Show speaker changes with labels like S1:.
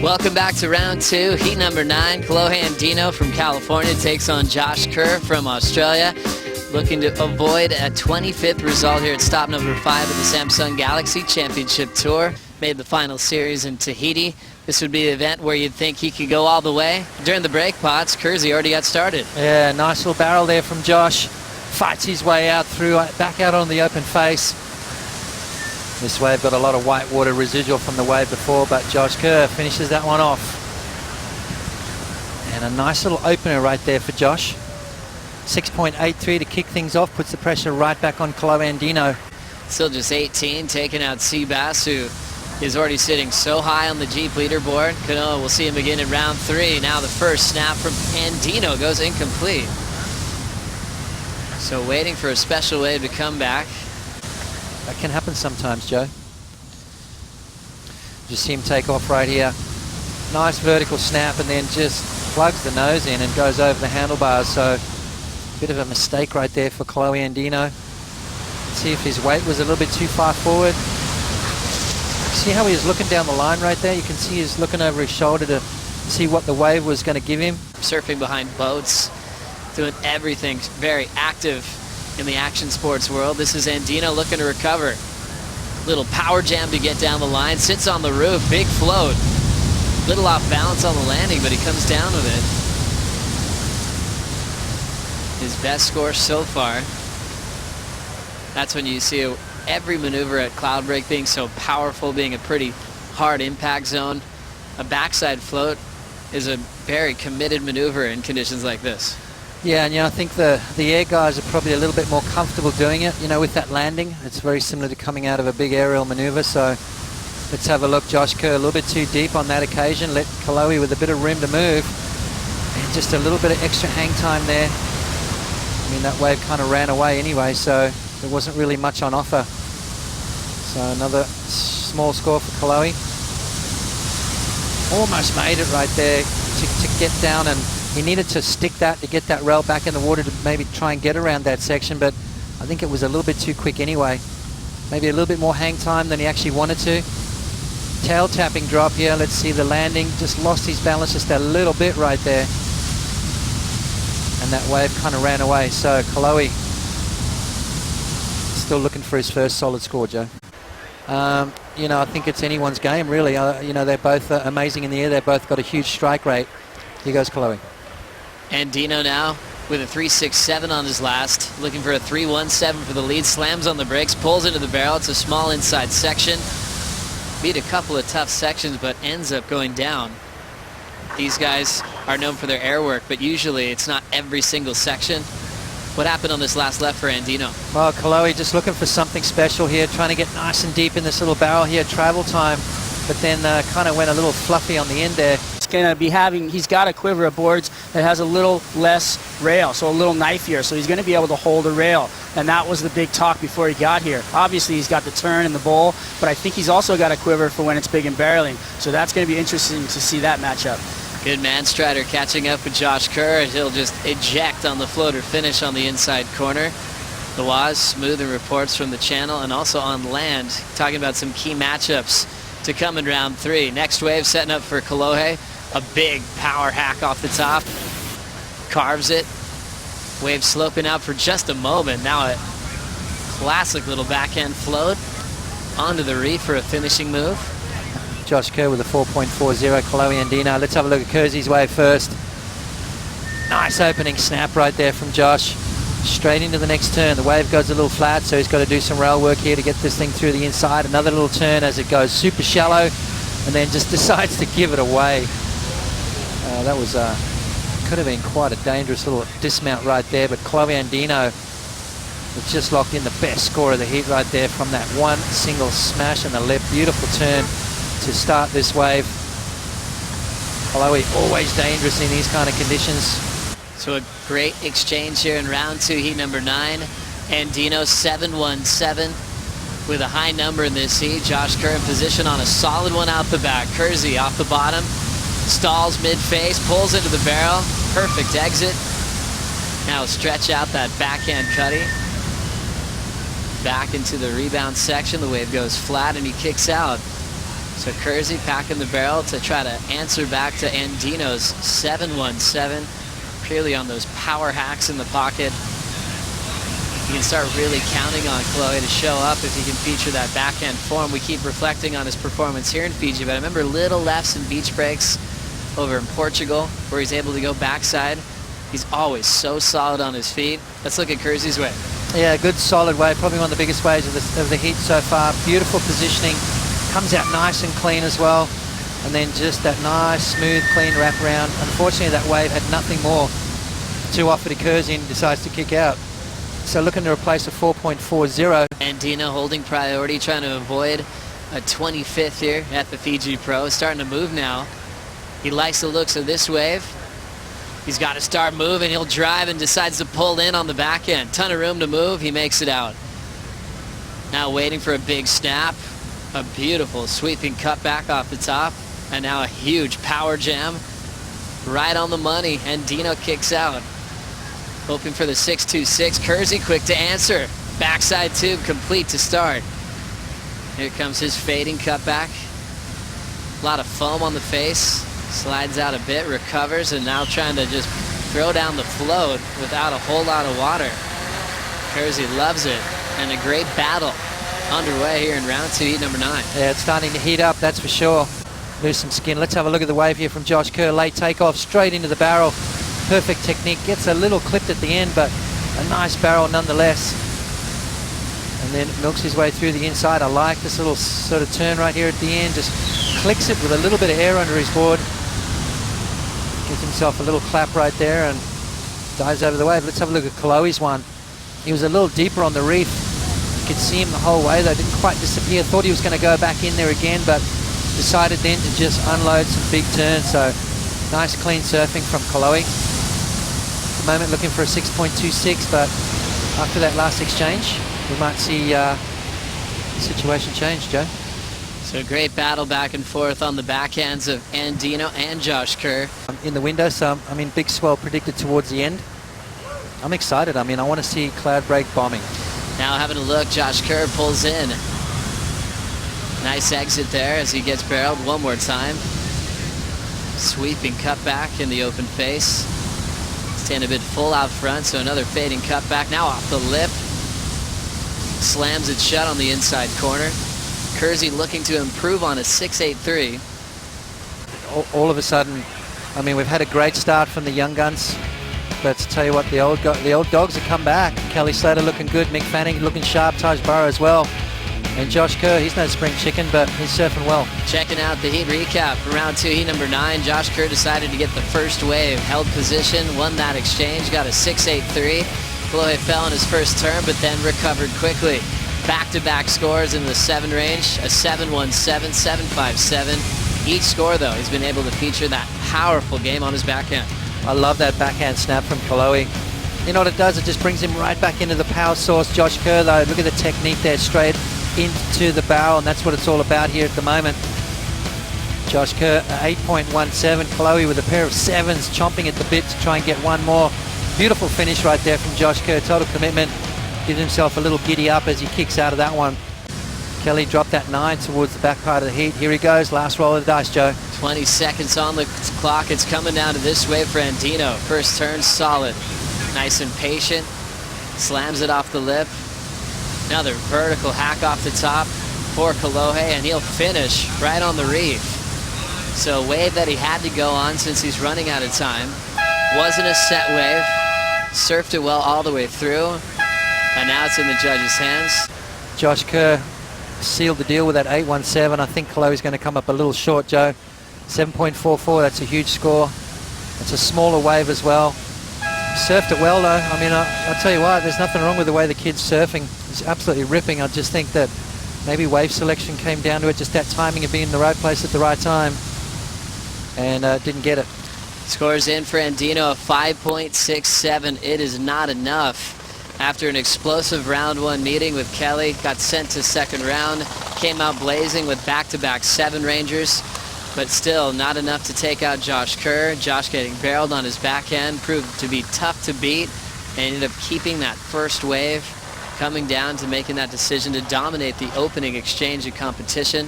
S1: Welcome back to round two, heat number 9. Kolohe Andino from California takes on Josh Kerr from Australia, looking to avoid a 25th result here at stop number 5 of the Samsung Galaxy Championship Tour. Made the final series in Tahiti. This would be the event where you'd think he could go all the way. During the break pots, Kersey already got started.
S2: Yeah, nice little barrel there from Josh. Fights his way out through, back out on the open face. This wave got a lot of white water residual from the wave before, but Josh Kerr finishes that one off. And a nice little opener right there for Josh. 6.83 to kick things off, puts the pressure right back on Kolohe Andino.
S1: Still just 18, taking out Seabass, who is already sitting so high on the Jeep leaderboard. Kanoa, we'll see him again in round 3. Now the first snap from Andino goes incomplete. So waiting for a special wave to come back.
S2: That can happen sometimes, Joe. Just see him take off right here. Nice vertical snap and then just plugs the nose in and goes over the handlebars. So a bit of a mistake right there for Kolohe Andino. See if his weight was a little bit too far forward. See how he was looking down the line right there? You can see he's looking over his shoulder to see what the wave was going to give him.
S1: Surfing behind boats, doing everything, very active in the action sports world. This is Andino looking to recover. Little power jam to get down the line, sits on the roof, big float. Little off balance on the landing, but he comes down with it. His best score so far. That's when you see every maneuver at Cloudbreak being so powerful, being a pretty hard impact zone. A backside float is a very committed maneuver in conditions like this.
S2: Yeah, and I think the air guys are probably a little bit more comfortable doing it, with that landing. It's very similar to coming out of a big aerial maneuver. So let's have a look. Josh Kerr a little bit too deep on that occasion. Let Kolohe with a bit of room to move. And just a little bit of extra hang time there. I mean, that wave kind of ran away anyway, so there wasn't really much on offer. So another small score for Kolohe. Almost made it right there to get down, and he needed to stick that to get that rail back in the water to maybe try and get around that section, but I think it was a little bit too quick anyway. Maybe a little bit more hang time than he actually wanted to. Tail tapping drop here. Let's see the landing. Just lost his balance just a little bit right there. And that wave kind of ran away. So Kolohe still looking for his first solid score, Joe. I think it's anyone's game, really. They're both amazing in the air. They've both got a huge strike rate. Here goes Kolohe.
S1: Andino now with a 3.67 on his last, looking for a 3.17 for the lead. Slams on the brakes, pulls into the barrel. It's a small inside section. Beat a couple of tough sections, but ends up going down. These guys are known for their air work, but usually it's not every single section. What happened on this last left for Andino? Well,
S2: Kolohe just looking for something special here, trying to get nice and deep in this little barrel here, travel time, but then kind of went a little fluffy on the end there.
S3: He's got a quiver of boards that has a little less rail, so a little knifier, so he's going to be able to hold a rail, and that was the big talk before he got here. Obviously he's got the turn and the bowl, but I think he's also got a quiver for when it's big and barreling, so that's going to be interesting to see that matchup.
S1: Good man Strider catching up with Josh Kerr. He'll just eject on the floater finish on the inside corner. The Waz smoothing reports from the channel and also on land, talking about some key matchups to come in round 3. Next wave setting up for Kolohe. A big power hack off the top. Carves it. Wave sloping out for just a moment. Now a classic little backhand float onto the reef for a finishing move.
S2: Josh Kerr with a 4.40, Kolohe Andino. Let's have a look at Kersey's wave first. Nice opening snap right there from Josh. Straight into the next turn. The wave goes a little flat, so he's got to do some rail work here to get this thing through the inside. Another little turn as it goes super shallow, and then just decides to give it away. That was could have been quite a dangerous little dismount right there, but Kolohe Andino has just locked in the best score of the heat right there from that one single smash on the left. Beautiful turn to start this wave. Kolohe always dangerous in these kind of conditions.
S1: So a great exchange here in round 2, heat number 9. Andino 7.17 with a high number in this heat. Josh Kerr in position on a solid one out the back. Kersey off the bottom, stalls mid-face, pulls into the barrel. Perfect exit. Now stretch out that backhand cutty. Back into the rebound section. The wave goes flat and he kicks out. So Kersey packing the barrel to try to answer back to Andino's 717, purely on those power hacks in the pocket. You can start really counting on Kolohe to show up if he can feature that backhand form. We keep reflecting on his performance here in Fiji, but I remember little lefts and beach breaks over in Portugal where he's able to go backside. He's always so solid on his feet. Let's look at Kersey's wave.
S2: Yeah, good solid wave, probably one of the biggest waves of the heat so far. Beautiful positioning, comes out nice and clean as well. And then just that nice, smooth, clean wraparound. Unfortunately, that wave had nothing more to offer to Kersey and decides to kick out. So looking to replace a 4.40.
S1: Andino holding priority, trying to avoid a 25th here at the Fiji Pro. Starting to move now. He likes the looks of this wave. He's got to start moving. He'll drive and decides to pull in on the back end. Ton of room to move. He makes it out. Now waiting for a big snap. A beautiful sweeping cutback off the top. And now a huge power jam. Right on the money. Andino kicks out. Hoping for the 6.26. Kersey quick to answer. Backside tube complete to start. Here comes his fading cutback. A lot of foam on the face. Slides out a bit, recovers, and now trying to just throw down the float without a whole lot of water. Kersey loves it. And a great battle underway here in round 2, heat number 9.
S2: Yeah, it's starting to heat up, that's for sure. Lose some skin. Let's have a look at the wave here from Josh Kerr. Late takeoff, straight into the barrel. Perfect technique. Gets a little clipped at the end, but a nice barrel nonetheless. And then milks his way through the inside. I like this little sort of turn right here at the end. Just clicks it with a little bit of air under his board. Gives himself a little clap right there and dives over the wave. Let's have a look at Kolohe's one. He was a little deeper on the reef. You could see him the whole way though. Didn't quite disappear. Thought he was going to go back in there again, but decided then to just unload some big turns. So nice clean surfing from Kolohe. At the moment looking for a 6.26, but after that last exchange we might see the situation change, Joe.
S1: So a great battle back and forth on the backhands of Andino and Josh Kerr.
S2: In the window, so I mean big swell predicted towards the end. I'm excited. I mean, I want to see cloud break bombing.
S1: Now having a look, Josh Kerr pulls in. Nice exit there as he gets barreled one more time. Sweeping cutback in the open face. Stand a bit full out front, so another fading cutback. Now off the lip. Slams it shut on the inside corner. Kersey looking to improve on a 6.83.
S2: All of a sudden, I mean, we've had a great start from the young guns, but to tell you what, the old dogs have come back. Kelly Slater looking good, Mick Fanning looking sharp, Taj Burrow as well. And Josh Kerr, he's no spring chicken, but he's surfing well.
S1: Checking out the heat recap for round 2, heat number 9. Josh Kerr decided to get the first wave, held position, won that exchange, got a 6.83. Kolohe fell in his first turn, but then recovered quickly. Back-to-back scores in the 7 range, a 7.17, 7.57. Each score, though, he's been able to feature that powerful game on his backhand.
S2: I love that backhand snap from Kolohe. You know what it does? It just brings him right back into the power source. Josh Kerr, though, look at the technique there, straight into the barrel, and that's what it's all about here at the moment. Josh Kerr, 8.17. Kolohe with a pair of 7s, chomping at the bit to try and get one more. Beautiful finish right there from Josh Kerr, total commitment. Gives himself a little giddy up as he kicks out of that one. Kelly dropped that 9 towards the back part of the heat. Here he goes, last roll of the dice, Joe.
S1: 20 seconds on the clock. It's coming down to this wave for Andino. First turn, solid. Nice and patient. Slams it off the lip. Another vertical hack off the top for Kolohe, and he'll finish right on the reef. So a wave that he had to go on since he's running out of time. Wasn't a set wave. Surfed it well all the way through. And now it's in the judges' hands.
S2: Josh Kerr sealed the deal with that 8.17. I think Kolohe's going to come up a little short, Joe. 7.44, that's a huge score. It's a smaller wave as well. Surfed it well, though. I mean, I'll tell you what, there's nothing wrong with the way the kid's surfing. He's absolutely ripping. I just think that maybe wave selection came down to it, just that timing of being in the right place at the right time. And didn't get it.
S1: Scores in for Andino, a 5.67. It is not enough. After an explosive round 1 meeting with Kelly, got sent to second round, came out blazing with back-to-back 7 Rangers, but still not enough to take out Josh Kerr. Josh getting barreled on his backhand, proved to be tough to beat, and ended up keeping that first wave, coming down to making that decision to dominate the opening exchange of competition.